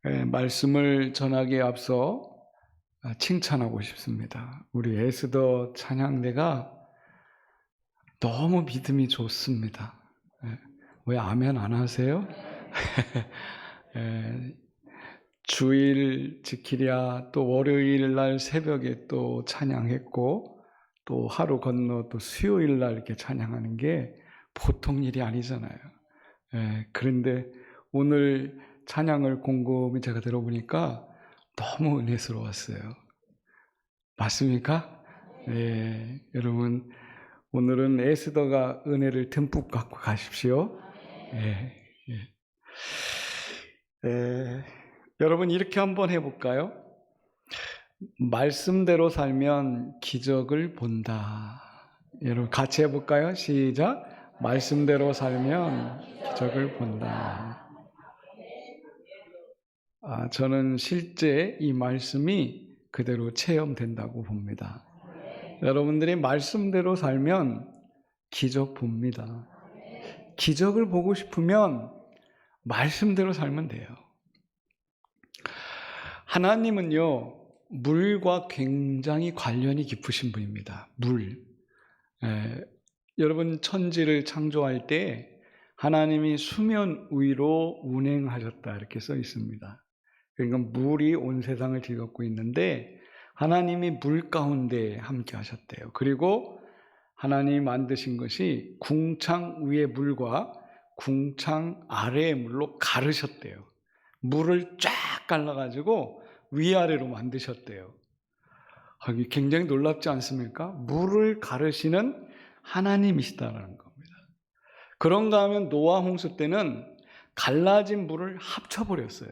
말씀을 전하기에 앞서 칭찬하고 싶습니다. 우리 에스더 찬양대가 너무 믿음이 좋습니다. 왜 아멘 안 하세요? 주일 지키랴, 또 월요일 날 새벽에 또 찬양했고, 또 하루 건너 또 수요일 날 이렇게 찬양하는 게 보통 일이 아니잖아요. 그런데 오늘 찬양을 곰곰이 제가 들어보니까 너무 은혜스러웠어요. 맞습니까? 네, 여러분 오늘은 에스더가 은혜를 듬뿍 갖고 가십시오. 여러분 이렇게 한번 해볼까요? 말씀대로 살면 기적을 본다. 여러분 같이 해볼까요? 시작. 말씀대로 살면 기적을 본다. 저는 실제 이 말씀이 그대로 체험된다고 봅니다. 여러분들이 말씀대로 살면 기적 봅니다. 기적을 보고 싶으면 말씀대로 살면 돼요. 하나님은요, 물과 굉장히 관련이 깊으신 분입니다. 물. 여러분 천지를 창조할 때 하나님이 수면 위로 운행하셨다 이렇게 써 있습니다. 그러니까 물이 온 세상을 뒤덮고 있는데 하나님이 물 가운데 함께 하셨대요. 그리고 하나님이 만드신 것이 궁창 위의 물과 궁창 아래의 물로 가르셨대요. 물을 쫙 갈라가지고 위아래로 만드셨대요. 굉장히 놀랍지 않습니까? 물을 가르시는 하나님이시다라는 겁니다. 그런가 하면 노아 홍수 때는 갈라진 물을 합쳐버렸어요.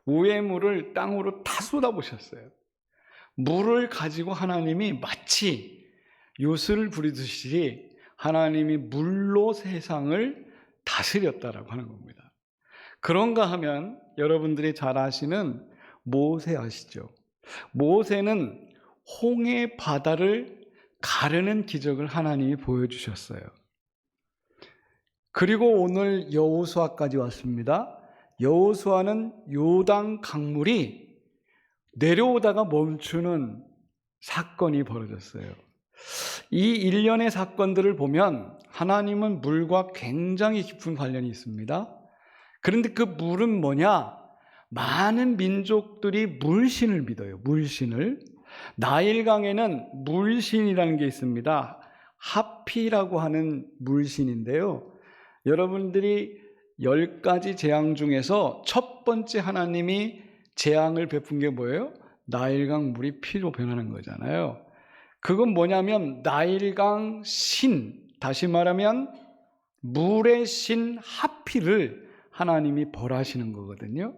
위의 물을 땅으로 다 쏟아부으셨어요. 물을 가지고 하나님이 마치 요술을 부리듯이 하나님이 물로 세상을 다스렸다라고 하는 겁니다. 그런가 하면 여러분들이 잘 아시는 모세 아시죠? 모세는 홍해 바다를 가르는 기적을 하나님이 보여주셨어요. 그리고 오늘 여호수아까지 왔습니다. 여호수아는 요단 강물이 내려오다가 멈추는 사건이 벌어졌어요. 이 일련의 사건들을 보면 하나님은 물과 굉장히 깊은 관련이 있습니다. 그런데 그 물은 뭐냐? 많은 민족들이 물신을 믿어요. 물신을. 나일강에는 물신이라는 게 있습니다. 하피라고 하는 물신인데요. 여러분들이 10가지 재앙 중에서 첫 번째 하나님이 재앙을 베푼 게 뭐예요? 나일강 물이 피로 변하는 거잖아요. 그건 뭐냐면 나일강 신, 다시 말하면 물의 신 하피를 하나님이 벌하시는 거거든요.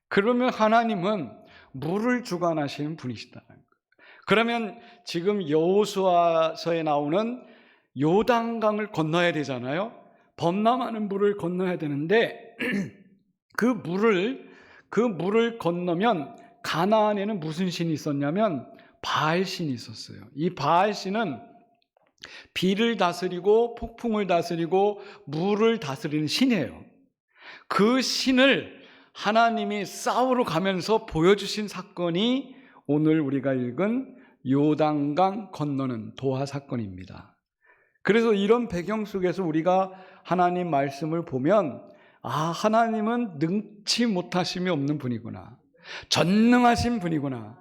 그러면 하나님은 물을 주관하시는 분이시다는 거예요. 그러면 지금 여호수아서에 나오는 요단강을 건너야 되잖아요. 범람하는 물을 건너야 되는데 그 물을 건너면 가나안에는 무슨 신이 있었냐면 바알 신이 있었어요. 이 바알 신은 비를 다스리고 폭풍을 다스리고 물을 다스리는 신이에요. 그 신을 하나님이 싸우러 가면서 보여주신 사건이 오늘 우리가 읽은 요단강 건너는 도하 사건입니다. 그래서 이런 배경 속에서 우리가 하나님 말씀을 보면 하나님은 능치 못하심이 없는 분이구나. 전능하신 분이구나.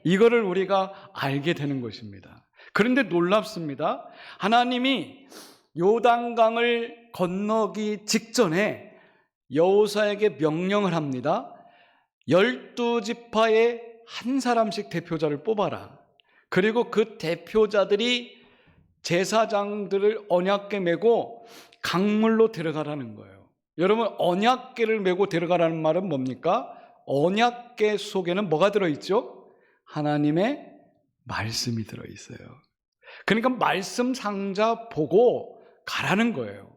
이거를 우리가 알게 되는 것입니다. 그런데 놀랍습니다. 하나님이 요단강을 건너기 직전에 여호수아에게 명령을 합니다. 12지파에 한 사람씩 대표자를 뽑아라. 그리고 그 대표자들이 제사장들을 언약궤 메고 강물로 데려가라는 거예요. 여러분 언약궤를 메고 데려가라는 말은 뭡니까? 언약궤 속에는 뭐가 들어있죠? 하나님의 말씀이 들어있어요. 그러니까 말씀 상자 보고 가라는 거예요.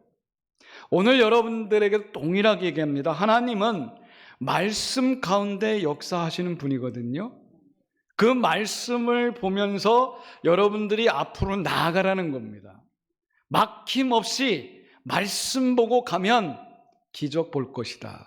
오늘 여러분들에게 동일하게 얘기합니다. 하나님은 말씀 가운데 역사하시는 분이거든요. 그 말씀을 보면서 여러분들이 앞으로 나아가라는 겁니다. 막힘없이 말씀 보고 가면 기적 볼 것이다.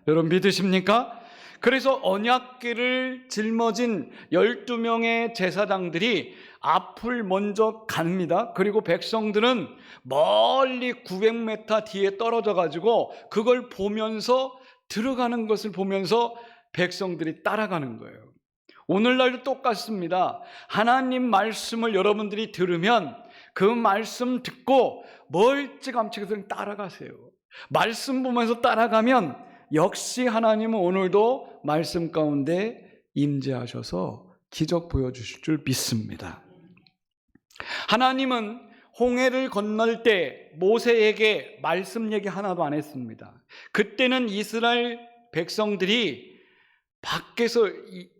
여러분 믿으십니까? 그래서 언약궤를 짊어진 12명의 제사장들이 앞을 먼저 갑니다. 그리고 백성들은 멀리 900m 뒤에 떨어져 가지고 그걸 보면서, 들어가는 것을 보면서 백성들이 따라가는 거예요. 오늘날도 똑같습니다. 하나님 말씀을 여러분들이 들으면 그 말씀 듣고 멀찌감치 그냥 따라가세요. 말씀 보면서 따라가면 역시 하나님은 오늘도 말씀 가운데 임재하셔서 기적 보여주실 줄 믿습니다. 하나님은 홍해를 건널 때 모세에게 말씀 얘기 하나도 안 했습니다. 그때는 이스라엘 백성들이 밖에서,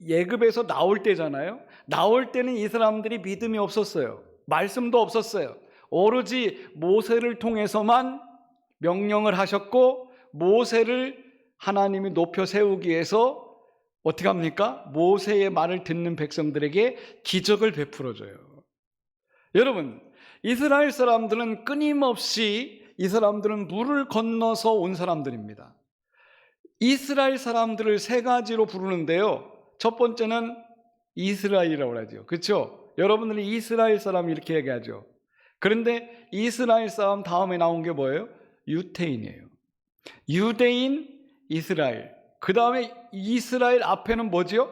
예굽에서 나올 때잖아요. 나올 때는 이 사람들이 믿음이 없었어요. 말씀도 없었어요. 오로지 모세를 통해서만 명령을 하셨고, 모세를 하나님이 높여 세우기 위해서 어떻게 합니까? 모세의 말을 듣는 백성들에게 기적을 베풀어줘요. 여러분, 이스라엘 사람들은 끊임없이, 이 사람들은 물을 건너서 온 사람들입니다. 이스라엘 사람들을 세 가지로 부르는데요. 첫 번째는 이스라엘이라고 하죠. 그렇죠? 여러분들은 이스라엘 사람 이렇게 얘기하죠. 그런데 이스라엘 사람 다음에 나온 게 뭐예요? 유태인이에요. 유대인, 이스라엘. 그 다음에 이스라엘 앞에는 뭐죠?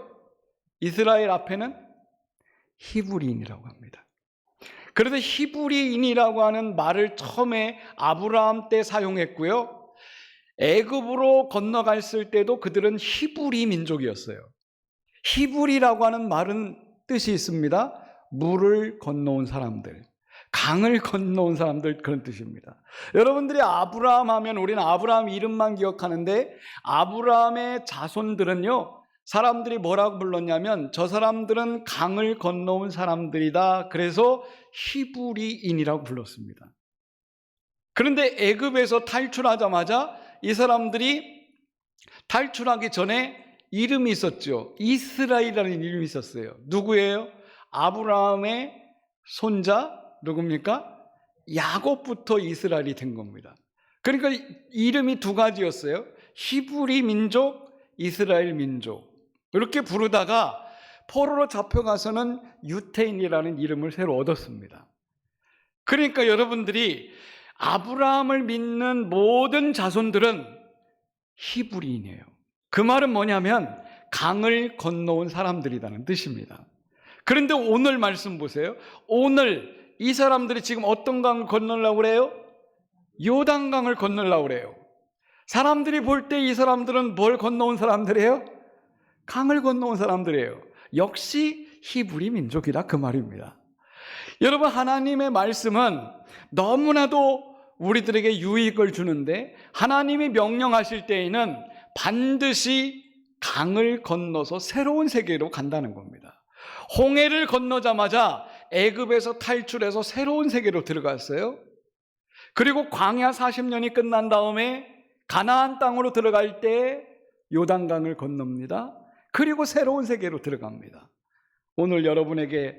이스라엘 앞에는 히브리인이라고 합니다. 그래서 히브리인이라고 하는 말을 처음에 아브라함 때 사용했고요. 애굽으로 건너갔을 때도 그들은 히브리 민족이었어요. 히브리라고 하는 말은 뜻이 있습니다. 물을 건너온 사람들, 강을 건너온 사람들, 그런 뜻입니다. 여러분들이 아브라함 하면 우리는 아브라함 이름만 기억하는데, 아브라함의 자손들은요, 사람들이 뭐라고 불렀냐면 저 사람들은 강을 건너온 사람들이다. 그래서 히브리인이라고 불렀습니다. 그런데 애굽에서 탈출하자마자 이 사람들이 탈출하기 전에 이름이 있었죠. 이스라엘이라는 이름이 있었어요. 누구예요? 아브라함의 손자 누굽니까? 야곱부터 이스라엘이 된 겁니다. 그러니까 이름이 두 가지였어요. 히브리 민족, 이스라엘 민족. 이렇게 부르다가 포로로 잡혀가서는 유태인이라는 이름을 새로 얻었습니다. 그러니까 여러분들이 아브라함을 믿는 모든 자손들은 히브리인이에요. 그 말은 뭐냐면 강을 건너온 사람들이라는 뜻입니다. 그런데 오늘 말씀 보세요. 오늘 이 사람들이 지금 어떤 강을 건너려고 그래요? 요단강을 건너려고 그래요. 사람들이 볼 때 이 사람들은 뭘 건너온 사람들이에요? 강을 건너온 사람들이에요. 역시 히브리 민족이라 그 말입니다. 여러분, 하나님의 말씀은 너무나도 우리들에게 유익을 주는데, 하나님이 명령하실 때에는 반드시 강을 건너서 새로운 세계로 간다는 겁니다. 홍해를 건너자마자 애굽에서 탈출해서 새로운 세계로 들어갔어요. 그리고 광야 40년이 끝난 다음에 가나안 땅으로 들어갈 때 요단강을 건넙니다. 그리고 새로운 세계로 들어갑니다. 오늘 여러분에게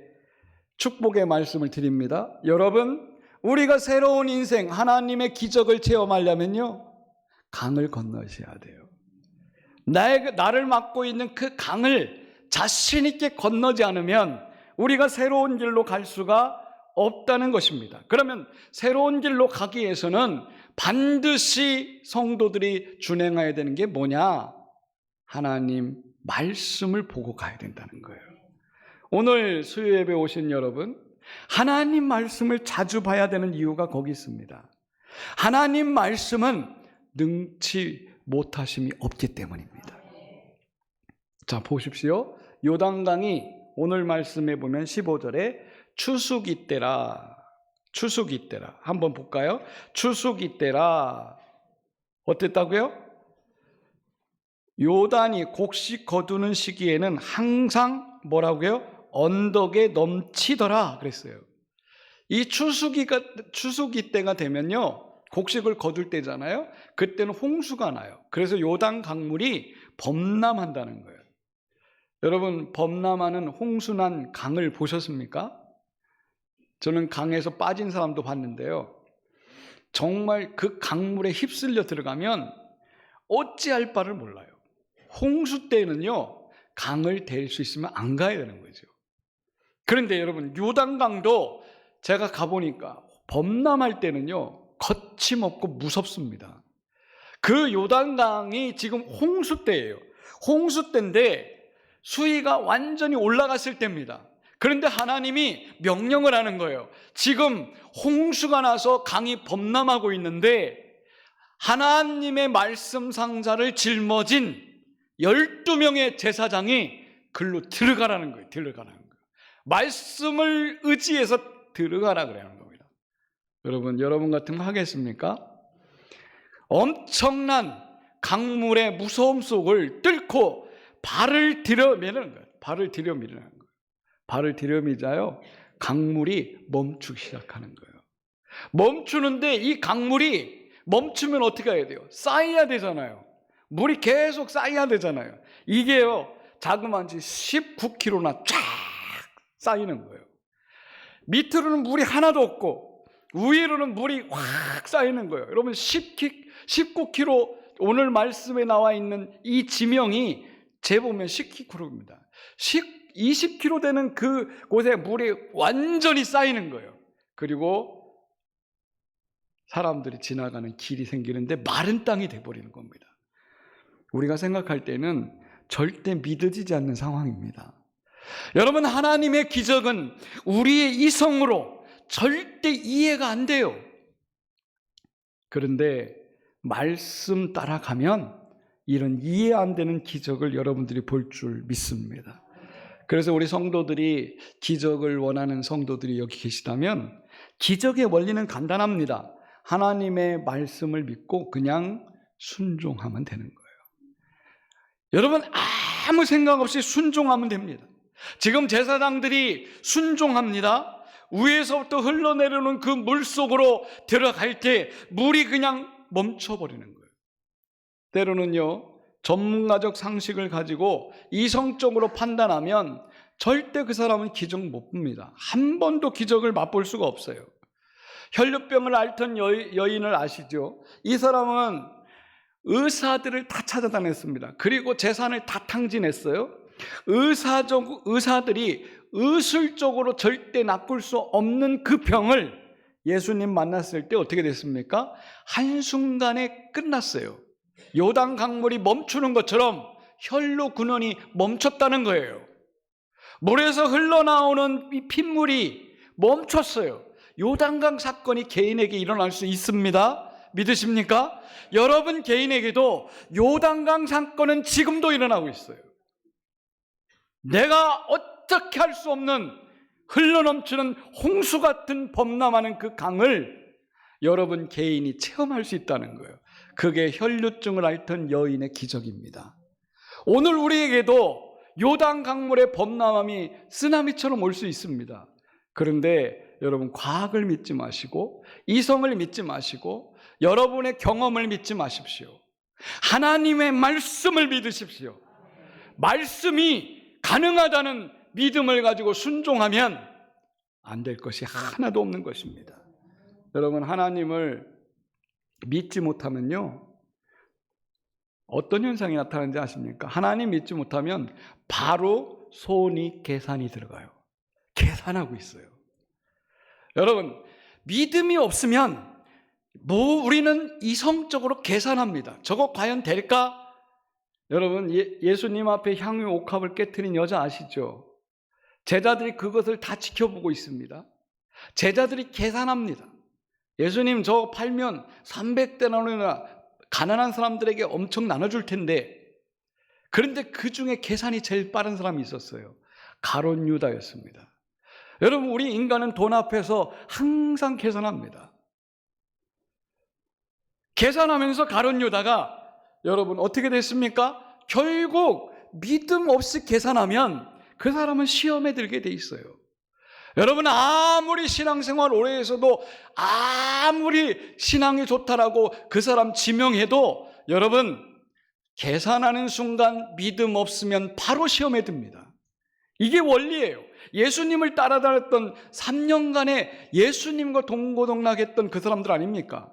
축복의 말씀을 드립니다. 여러분, 우리가 새로운 인생, 하나님의 기적을 체험하려면요, 강을 건너셔야 돼요. 나를 막고 있는 그 강을 자신 있게 건너지 않으면 우리가 새로운 길로 갈 수가 없다는 것입니다. 그러면 새로운 길로 가기 위해서는 반드시 성도들이 준행해야 되는 게 뭐냐? 하나님 말씀을 보고 가야 된다는 거예요. 오늘 수요 예배 오신 여러분, 하나님 말씀을 자주 봐야 되는 이유가 거기 있습니다. 하나님 말씀은 능치 못하심이 없기 때문입니다. 자, 보십시오. 요단강이 오늘 말씀에 보면 15절에 추수기 때라, 추수기 때라. 한번 볼까요? 추수기 때라. 어땠다고요? 요단이 곡식 거두는 시기에는 항상 뭐라고요? 언덕에 넘치더라 그랬어요. 이 추수기 때가 되면요, 곡식을 거둘 때잖아요. 그때는 홍수가 나요. 그래서 요단 강물이 범람한다는 거예요. 여러분, 범람하는 홍수난 강을 보셨습니까? 저는 강에서 빠진 사람도 봤는데요, 정말 그 강물에 휩쓸려 들어가면 어찌할 바를 몰라요. 홍수 때는요, 강을 댈 수 있으면 안 가야 되는 거죠. 그런데 여러분, 요단강도 제가 가보니까 범람할 때는요, 거침없고 무섭습니다. 그 요단강이 지금 홍수 때예요. 홍수 때인데 수위가 완전히 올라갔을 때입니다. 그런데 하나님이 명령을 하는 거예요. 지금 홍수가 나서 강이 범람하고 있는데 하나님의 말씀 상자를 짊어진 12명의 제사장이 글로 들어가라는 거예요. 들어가라는 거예요. 말씀을 의지해서 들어가라 그러는 겁니다. 여러분 같은 거 하겠습니까? 엄청난 강물의 무서움 속을 뚫고 발을 들여미는 거예요. 발을 들여미는 거예요. 발을 들여미자요, 강물이 멈추기 시작하는 거예요. 멈추는데 이 강물이 멈추면 어떻게 해야 돼요? 쌓여야 되잖아요. 물이 계속 쌓여야 되잖아요. 이게요, 자그마치 19km나 쫙 쌓이는 거예요. 밑으로는 물이 하나도 없고 위로는 물이 확 쌓이는 거예요. 여러분, 19km, 오늘 말씀에 나와 있는 이 지명이 재보면 19km입니다. 20km 되는 그곳에 물이 완전히 쌓이는 거예요. 그리고 사람들이 지나가는 길이 생기는데 마른 땅이 돼버리는 겁니다. 우리가 생각할 때는 절대 믿어지지 않는 상황입니다. 여러분, 하나님의 기적은 우리의 이성으로 절대 이해가 안 돼요. 그런데 말씀 따라가면 이런 이해 안 되는 기적을 여러분들이 볼 줄 믿습니다. 그래서 우리 성도들이 기적을 원하는 성도들이 여기 계시다면 기적의 원리는 간단합니다. 하나님의 말씀을 믿고 그냥 순종하면 되는 거예요. 여러분, 아무 생각 없이 순종하면 됩니다. 지금 제사장들이 순종합니다. 위에서부터 흘러내려오는 그 물 속으로 들어갈 때 물이 그냥 멈춰버리는 거예요. 때로는요, 전문가적 상식을 가지고 이성적으로 판단하면 절대 그 사람은 기적 못 봅니다. 한 번도 기적을 맛볼 수가 없어요. 혈류병을 앓던 여인을 아시죠? 이 사람은 의사들을 다 찾아다녔습니다. 그리고 재산을 다 탕진했어요. 의사들이 의술적으로 절대 낚을 수 없는 그 병을 예수님 만났을 때 어떻게 됐습니까? 한순간에 끝났어요. 요단 강물이 멈추는 것처럼 혈로 근원이 멈췄다는 거예요. 물에서 흘러나오는 이 핏물이 멈췄어요. 요단강 사건이 개인에게 일어날 수 있습니다. 믿으십니까? 여러분 개인에게도 요단강 사건은 지금도 일어나고 있어요. 내가 어떻게 할 수 없는 흘러넘치는 홍수 같은 범람하는 그 강을 여러분 개인이 체험할 수 있다는 거예요. 그게 혈류증을 앓던 여인의 기적입니다. 오늘 우리에게도 요단 강물의 범람함이 쓰나미처럼 올 수 있습니다. 그런데 여러분, 과학을 믿지 마시고 이성을 믿지 마시고 여러분의 경험을 믿지 마십시오. 하나님의 말씀을 믿으십시오. 말씀이 가능하다는 믿음을 가지고 순종하면 안 될 것이 하나도 없는 것입니다. 여러분, 하나님을 믿지 못하면요, 어떤 현상이 나타나는지 아십니까? 하나님 믿지 못하면 바로 손이 계산이 들어가요. 계산하고 있어요. 여러분, 믿음이 없으면 우리는 이성적으로 계산합니다. 저거 과연 될까? 여러분, 예수님 앞에 향유 옥합을 깨트린 여자 아시죠? 제자들이 그것을 다 지켜보고 있습니다. 제자들이 계산합니다. 예수님, 저 팔면 300데나리나 가난한 사람들에게 엄청 나눠줄 텐데, 그런데 그 중에 계산이 제일 빠른 사람이 있었어요. 가룟 유다였습니다. 여러분, 우리 인간은 돈 앞에서 항상 계산합니다. 계산하면서 가룟 유다가 여러분 어떻게 됐습니까? 결국 믿음 없이 계산하면 그 사람은 시험에 들게 돼 있어요. 여러분, 아무리 신앙생활 오래 해서도, 아무리 신앙이 좋다라고 그 사람 지명해도 여러분, 계산하는 순간 믿음 없으면 바로 시험에 듭니다. 이게 원리예요. 예수님을 따라다녔던 3년간의 예수님과 동고동락했던 그 사람들 아닙니까?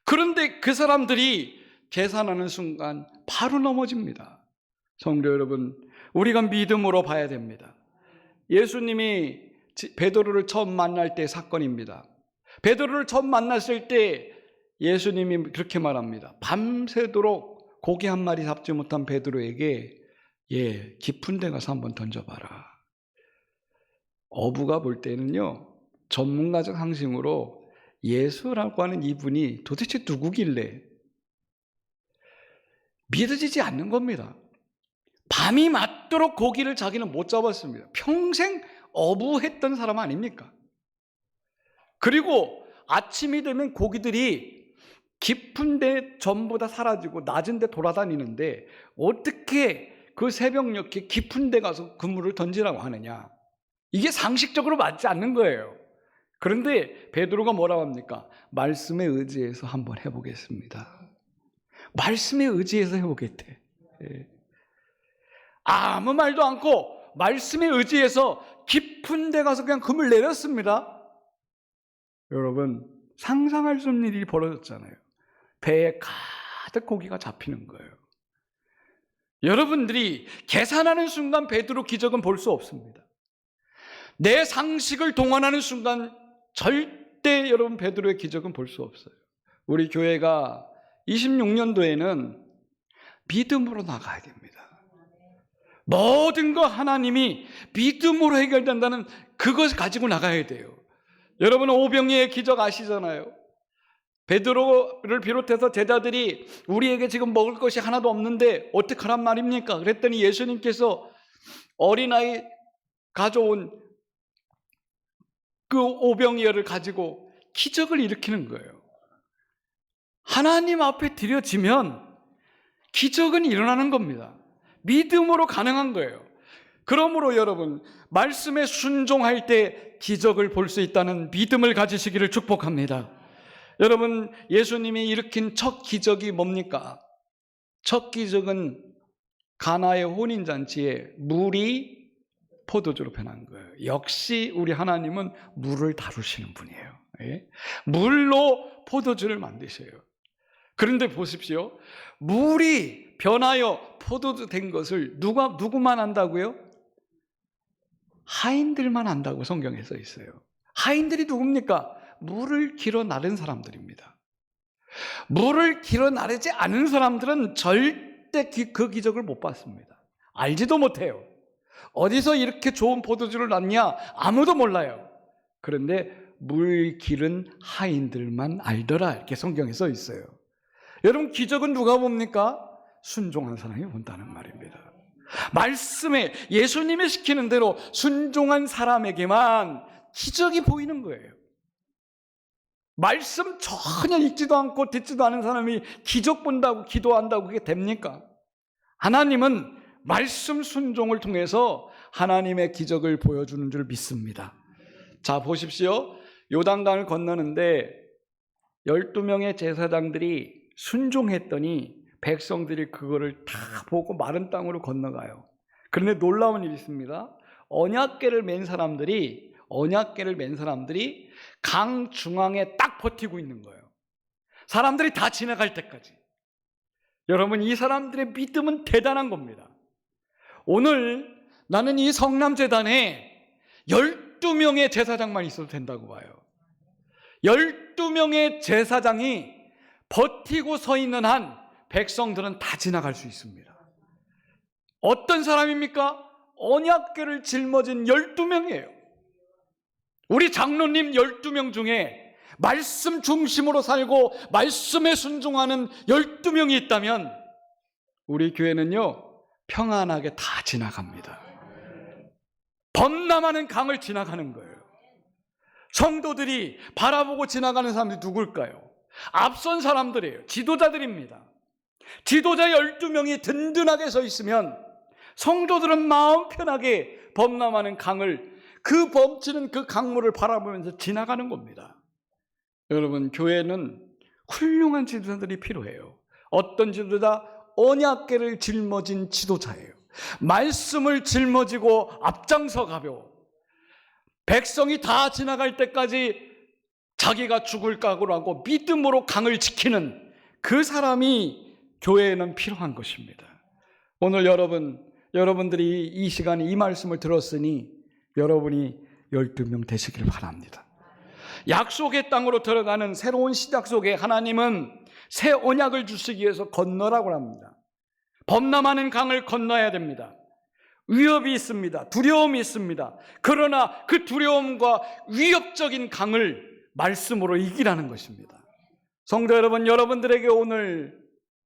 그런데 그 사람들이 계산하는 순간 바로 넘어집니다. 성도 여러분, 우리가 믿음으로 봐야 됩니다. 예수님이 베드로를 처음 만날 때 사건입니다. 베드로를 처음 만났을 때 예수님이 그렇게 말합니다. 밤새도록 고기 한 마리 잡지 못한 베드로에게 깊은 데 가서 한번 던져봐라. 어부가 볼 때는요, 전문가적 상식으로 예수라고 하는 이분이 도대체 누구길래 믿어지지 않는 겁니다. 밤이 맞도록 고기를 자기는 못 잡았습니다. 평생 어부했던 사람 아닙니까? 그리고 아침이 되면 고기들이 깊은 데 전부 다 사라지고 낮은 데 돌아다니는데 어떻게 그 새벽녘에 깊은 데 가서 그물을 던지라고 하느냐? 이게 상식적으로 맞지 않는 거예요. 그런데 베드로가 뭐라고 합니까? 말씀에 의지해서 한번 해보겠습니다. 말씀에 의지해서 해보겠대. 아무 말도 않고 말씀에 의지해서 깊은 데 가서 그냥 그물 내렸습니다. 여러분, 상상할 수 없는 일이 벌어졌잖아요. 배에 가득 고기가 잡히는 거예요. 여러분들이 계산하는 순간 베드로 기적은 볼 수 없습니다. 내 상식을 동원하는 순간 절대 여러분 베드로의 기적은 볼 수 없어요. 우리 교회가 26년도에는 믿음으로 나가야 됩니다. 모든 거 하나님이 믿음으로 해결된다는 그것을 가지고 나가야 돼요. 여러분 오병이의 기적 아시잖아요. 베드로를 비롯해서 제자들이 우리에게 지금 먹을 것이 하나도 없는데 어떡하란 말입니까? 그랬더니 예수님께서 어린아이 가져온 그 오병이어를 가지고 기적을 일으키는 거예요. 하나님 앞에 드려지면 기적은 일어나는 겁니다. 믿음으로 가능한 거예요. 그러므로 여러분, 말씀에 순종할 때 기적을 볼 수 있다는 믿음을 가지시기를 축복합니다. 여러분, 예수님이 일으킨 첫 기적이 뭡니까? 첫 기적은 가나의 혼인잔치에 물이 포도주로 변한 거예요. 역시 우리 하나님은 물을 다루시는 분이에요. 물로 포도주를 만드셔요. 그런데 보십시오. 물이 변하여 포도주 된 것을 누구만 안다고요? 하인들만 안다고 성경에 써 있어요. 하인들이 누굽니까? 물을 길어 나른 사람들입니다. 물을 길어 나르지 않은 사람들은 절대 그 기적을 못 봤습니다. 알지도 못해요. 어디서 이렇게 좋은 포도주를 놨냐? 아무도 몰라요. 그런데 물 기른 하인들만 알더라, 이렇게 성경에 써 있어요. 여러분, 기적은 누가 봅니까? 순종한 사람이 본다는 말입니다. 말씀에 예수님이 시키는 대로 순종한 사람에게만 기적이 보이는 거예요. 말씀 전혀 읽지도 않고 듣지도 않은 사람이 기적 본다고 기도한다고 그게 됩니까? 하나님은 말씀 순종을 통해서 하나님의 기적을 보여주는 줄 믿습니다. 자, 보십시오. 요단강을 건너는데 12명의 제사장들이 순종했더니 백성들이 그거를 다 보고 마른 땅으로 건너가요. 그런데 놀라운 일이 있습니다. 언약궤를 맨 사람들이 강 중앙에 딱 버티고 있는 거예요. 사람들이 다 지나갈 때까지. 여러분, 이 사람들의 믿음은 대단한 겁니다. 오늘 나는 이 성남재단에 12명의 제사장만 있어도 된다고 봐요. 12명의 제사장이 버티고 서 있는 한 백성들은 다 지나갈 수 있습니다. 어떤 사람입니까? 언약궤를 짊어진 12명이에요. 우리 장로님 12명 중에 말씀 중심으로 살고 말씀에 순종하는 12명이 있다면 우리 교회는요, 평안하게 다 지나갑니다. 범람하는 강을 지나가는 거예요. 성도들이 바라보고 지나가는 사람들이 누굴까요? 앞선 사람들이에요. 지도자들입니다. 지도자 12명이 든든하게 서 있으면 성도들은 마음 편하게 범람하는 강을, 그 범치는 그 강물을 바라보면서 지나가는 겁니다. 여러분, 교회는 훌륭한 지도자들이 필요해요. 어떤 지도자? 언약궤를 짊어진 지도자예요. 말씀을 짊어지고 앞장서 가며 백성이 다 지나갈 때까지 자기가 죽을 각오로 하고 믿음으로 강을 지키는 그 사람이 교회에는 필요한 것입니다. 오늘 여러분들이 이 시간에 이 말씀을 들었으니 여러분이 12명 되시길 바랍니다. 약속의 땅으로 들어가는 새로운 시작 속에 하나님은 새 언약을 주시기 위해서 건너라고 합니다. 범람하는 강을 건너야 됩니다. 위협이 있습니다. 두려움이 있습니다. 그러나 그 두려움과 위협적인 강을 말씀으로 이기라는 것입니다. 성도 여러분, 여러분들에게 오늘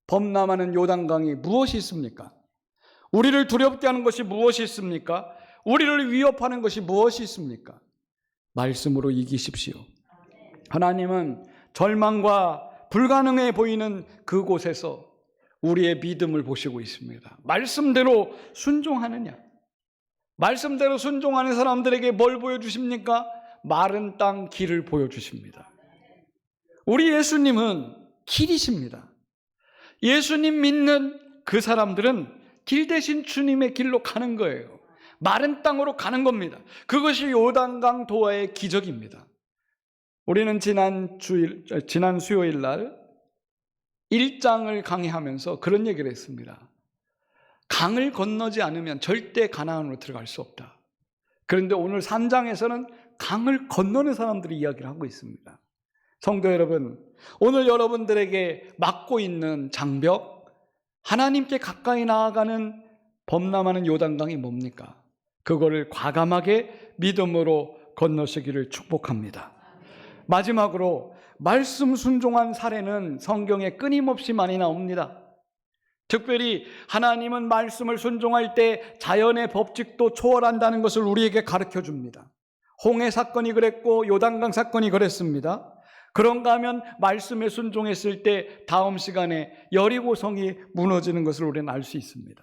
범람하는 요단강이 무엇이 있습니까? 우리를 두렵게 하는 것이 무엇이 있습니까? 우리를 위협하는 것이 무엇이 있습니까? 말씀으로 이기십시오. 하나님은 절망과 불가능해 보이는 그곳에서 우리의 믿음을 보시고 있습니다. 말씀대로 순종하느냐? 말씀대로 순종하는 사람들에게 뭘 보여주십니까? 마른 땅 길을 보여주십니다. 우리 예수님은 길이십니다. 예수님 믿는 그 사람들은 길 대신 주님의 길로 가는 거예요. 마른 땅으로 가는 겁니다. 그것이 요단강 도하의 기적입니다. 우리는 지난 수요일 날 1장을 강의하면서 그런 얘기를 했습니다. 강을 건너지 않으면 절대 가나안으로 들어갈 수 없다. 그런데 오늘 3장에서는 강을 건너는 사람들이 이야기를 하고 있습니다. 성도 여러분, 오늘 여러분들에게 막고 있는 장벽, 하나님께 가까이 나아가는 범람하는 요단강이 뭡니까? 그거를 과감하게 믿음으로 건너시기를 축복합니다. 마지막으로 말씀 순종한 사례는 성경에 끊임없이 많이 나옵니다. 특별히 하나님은 말씀을 순종할 때 자연의 법칙도 초월한다는 것을 우리에게 가르쳐 줍니다. 홍해 사건이 그랬고 요단강 사건이 그랬습니다. 그런가 하면 말씀에 순종했을 때 다음 시간에 여리고성이 무너지는 것을 우리는 알 수 있습니다.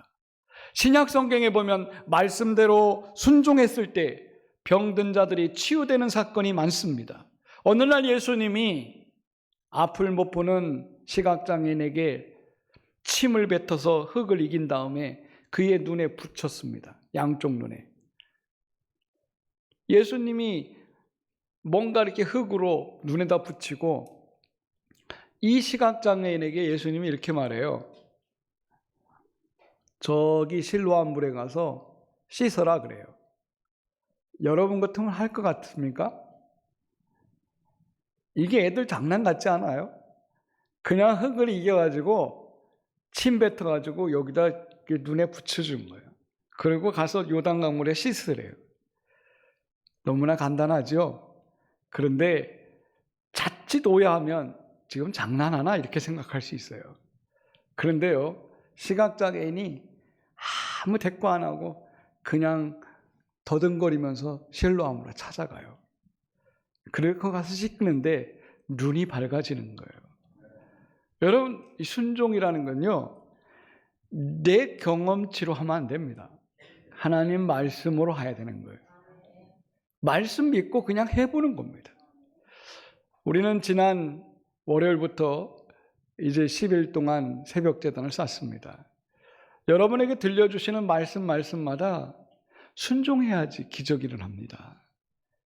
신약 성경에 보면 말씀대로 순종했을 때 병든 자들이 치유되는 사건이 많습니다. 어느 날 예수님이 앞을 못 보는 시각장애인에게 침을 뱉어서 흙을 이긴 다음에 그의 눈에 붙였습니다. 양쪽 눈에. 예수님이 뭔가 이렇게 흙으로 눈에다 붙이고 이 시각장애인에게 예수님이 이렇게 말해요. 저기 실로암 물에 가서 씻어라 그래요. 여러분 같으면 할 것 같습니까? 이게 애들 장난 같지 않아요? 그냥 흙을 이겨가지고 침 뱉어가지고 여기다 눈에 붙여준 거예요. 그리고 가서 요단강물에 씻으래요. 너무나 간단하죠? 그런데 자칫 오해하면 지금 장난하나 이렇게 생각할 수 있어요. 그런데요, 시각장애인이 아무 대꾸 안 하고 그냥 더듬거리면서 실로암으로 찾아가요. 그리고 가서 씻는데 눈이 밝아지는 거예요. 여러분, 이 순종이라는 건요, 내 경험치로 하면 안 됩니다. 하나님 말씀으로 해야 되는 거예요. 말씀 믿고 그냥 해보는 겁니다. 우리는 지난 월요일부터 이제 10일 동안 새벽 제단을 쌌습니다. 여러분에게 들려주시는 말씀마다 순종해야지 기적이 일어납니다.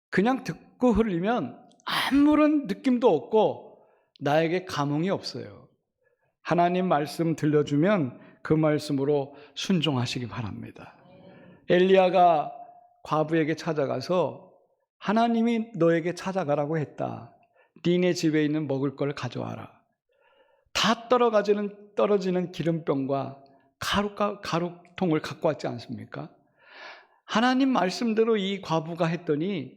그냥 듣고 흘리면 아무런 느낌도 없고 나에게 감흥이 없어요. 하나님 말씀 들려주면 그 말씀으로 순종하시기 바랍니다. 엘리야가 과부에게 찾아가서 하나님이 너에게 찾아가라고 했다. 니네 집에 있는 먹을 걸 가져와라. 다 떨어지는 기름병과 가루통을 갖고 왔지 않습니까? 하나님 말씀대로 이 과부가 했더니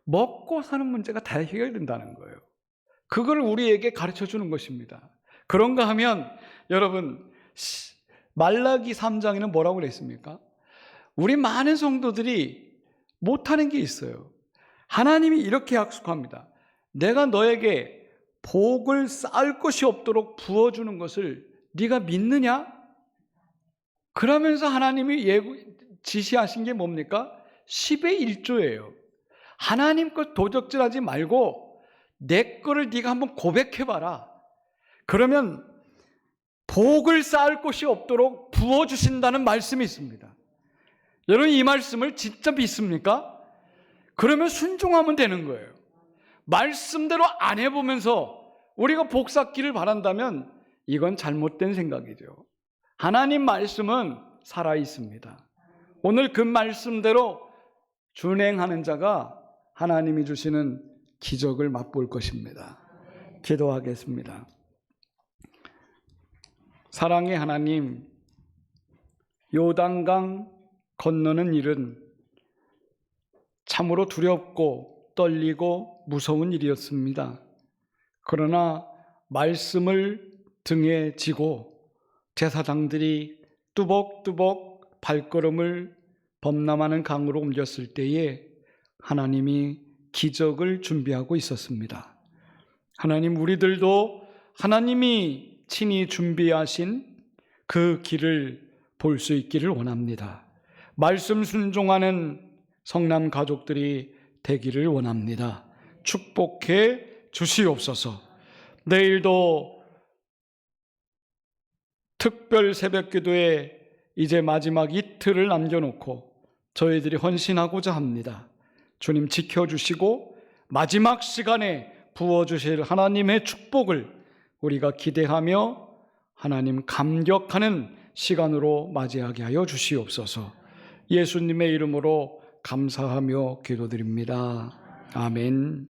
먹고 사는 문제가 다 해결된다는 거예요. 그걸 우리에게 가르쳐 주는 것입니다. 그런가 하면 여러분, 말라기 3장에는 뭐라고 그랬습니까? 우리 많은 성도들이 못하는 게 있어요. 하나님이 이렇게 약속합니다. 내가 너에게 복을 쌓을 것이 없도록 부어주는 것을 네가 믿느냐? 그러면서 하나님이 지시하신 게 뭡니까? 10의 1조예요. 하나님 것 도적질하지 말고 내 거를 네가 한번 고백해봐라. 그러면 복을 쌓을 것이 없도록 부어주신다는 말씀이 있습니다. 여러분, 이 말씀을 진짜 믿습니까? 그러면 순종하면 되는 거예요. 말씀대로 안 해보면서 우리가 복 쌓기를 바란다면 이건 잘못된 생각이죠. 하나님 말씀은 살아 있습니다. 오늘 그 말씀대로 준행하는 자가 하나님이 주시는 기적을 맛볼 것입니다. 기도하겠습니다. 사랑의 하나님, 요단강 건너는 일은 참으로 두렵고 떨리고 무서운 일이었습니다. 그러나 말씀을 등에 지고 제사장들이 뚜벅뚜벅 발걸음을 범람하는 강으로 옮겼을 때에 하나님이 기적을 준비하고 있었습니다. 하나님, 우리들도 하나님이 친히 준비하신 그 길을 볼 수 있기를 원합니다. 말씀 순종하는 성남 가족들이 되기를 원합니다. 축복해 주시옵소서. 내일도 특별 새벽 기도에 이제 마지막 이틀을 남겨놓고 저희들이 헌신하고자 합니다. 주님 지켜주시고 마지막 시간에 부어주실 하나님의 축복을 우리가 기대하며 하나님 감격하는 시간으로 맞이하게 하여 주시옵소서. 예수님의 이름으로 감사하며 기도드립니다. 아멘.